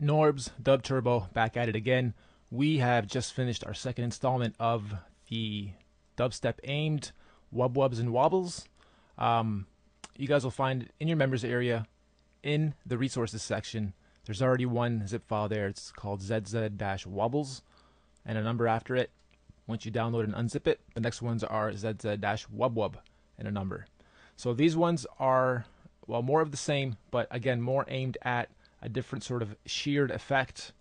Norbs, DUBTURBO, back at it again. We have just finished our second installment of the dubstep aimed wubs and wobbles. You guys will find in your members area in the resources section, there's already one zip file there. It's called ZZ-wobbles and a number after it. Once you download and unzip it, the next ones are ZZ-wubwub and a number. So these ones are, well, more of the same, but again, more aimed at a different sort of sheared effect.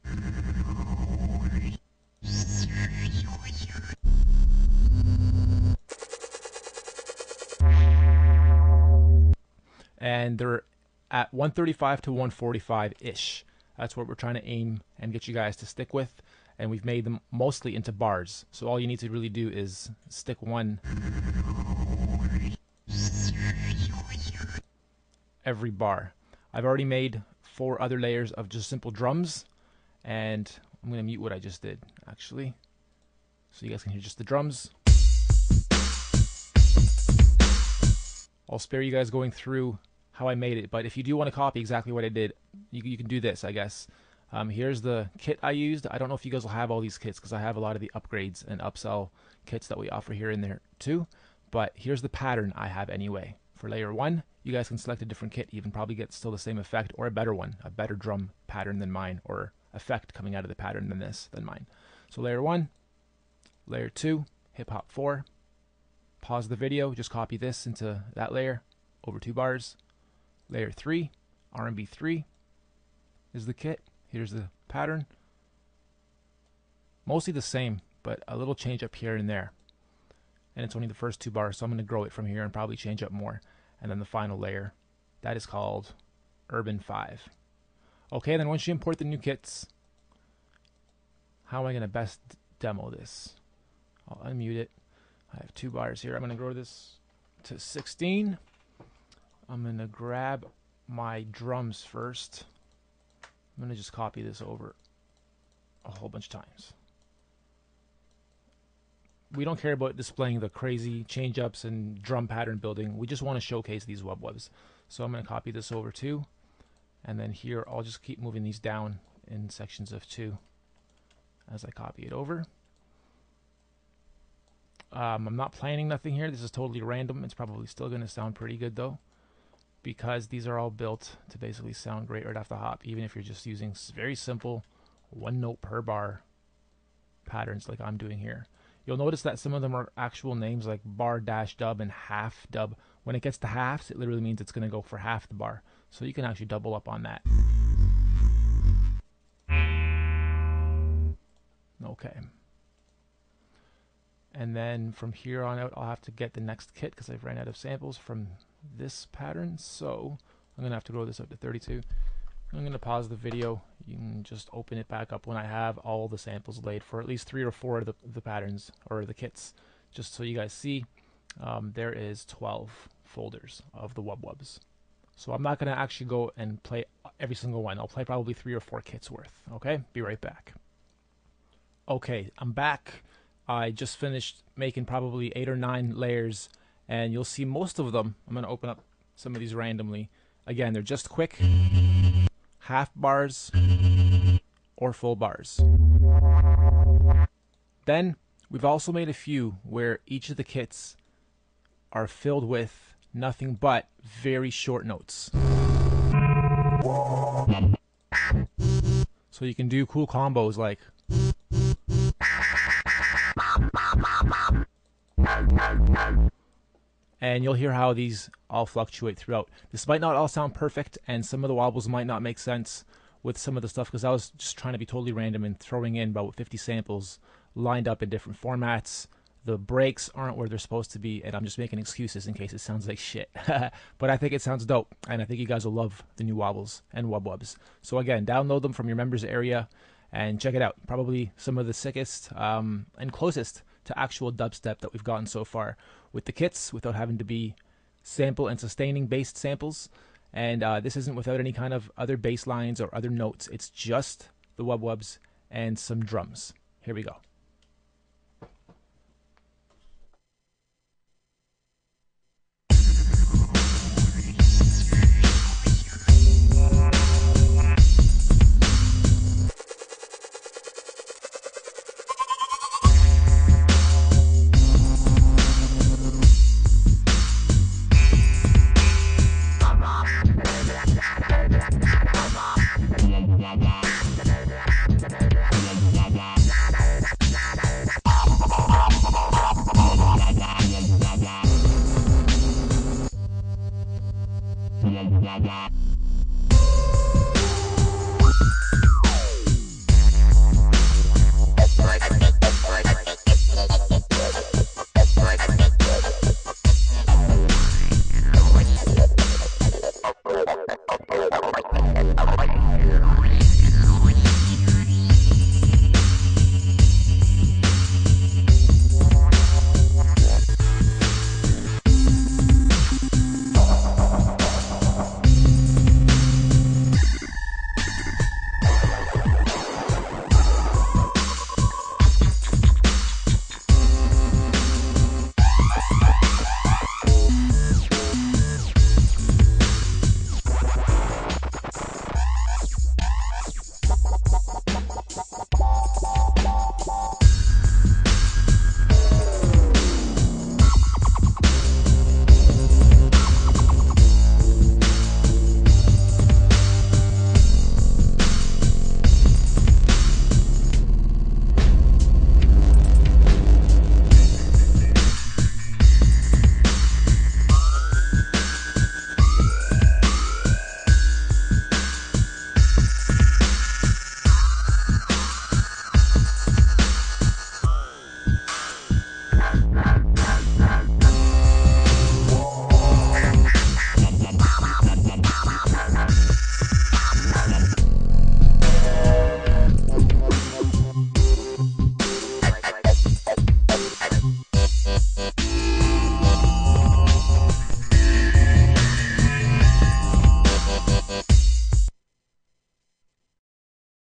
And they're at 135 to 145-ish. That's what we're trying to aim and get you guys to stick with. And we've made them mostly into bars. So all you need to really do is stick one every bar. I've already made 4 other layers of just simple drums, and I'm going to mute what I just did actually so you guys can hear just the drums. I'll spare you guys going through how I made it, but if you do want to copy exactly what I did, you can do this, I guess. Here's the kit I used. I don't know if you guys will have all these kits because I have a lot of the upgrades and upsell kits that we offer here in there too, but here's the pattern I have anyway. For layer 1, you guys can select a different kit, even probably get still the same effect or a better one, a better drum pattern than mine, or effect coming out of the pattern than mine. So layer 1, layer 2, hip hop 4, pause the video, just copy this into that layer over 2 bars. Layer 3, R&B 3 is the kit. Here's the pattern. Mostly the same, but a little change up here and there. And it's only the first 2 bars, so I'm going to grow it from here and probably change up more. And then the final layer, that is called Urban 5. Okay, then once you import the new kits, how am I going to best demo this? I'll unmute it. I have 2 bars here. I'm going to grow this to 16. I'm going to grab my drums first. I'm going to just copy this over a whole bunch of times. We don't care about displaying the crazy change-ups and drum pattern building. We just want to showcase these wubs. So I'm going to copy this over 2. And then here, I'll just keep moving these down in sections of 2 as I copy it over. I'm not planning nothing here. This is totally random. It's probably still going to sound pretty good though, because these are all built to basically sound great right off the hop, even if you're just using very simple 1 note per bar patterns like I'm doing here. You'll notice that some of them are actual names like bar-dub and half dub. When it gets to halves, it literally means it's going to go for half the bar. So you can actually double up on that. Okay. And then from here on out, I'll have to get the next kit because I've ran out of samples from this pattern. So I'm going to have to grow this up to 32. I'm going to pause the video. You can just open it back up when I have all the samples laid for at least 3 or 4 of the patterns or the kits, just so you guys see. There is 12 folders of the wubs. So I'm not going to actually go and play every single one. I'll play probably 3 or 4 kits worth. Okay, be right back. Okay, I'm back. I just finished making probably 8 or 9 layers, and you'll see most of them. I'm going to open up some of these randomly. Again, they're just quick half bars or full bars. Then we've also made a few where each of the kits are filled with nothing but very short notes. So you can do cool combos like and you'll hear how these all fluctuate throughout. This might not all sound perfect, and some of the wobbles might not make sense with some of the stuff, because I was just trying to be totally random and throwing in about 50 samples lined up in different formats. The breaks aren't where they're supposed to be, and I'm just making excuses in case it sounds like shit. But I think it sounds dope, and I think you guys will love the new wobbles and wubs. So again, download them from your members area and check it out. Probably some of the sickest and closest to actual dubstep that we've gotten so far with the kits, without having to be sample and sustaining based samples. And this isn't without any kind of other bass lines or other notes. It's just the wubs and some drums. Here we go.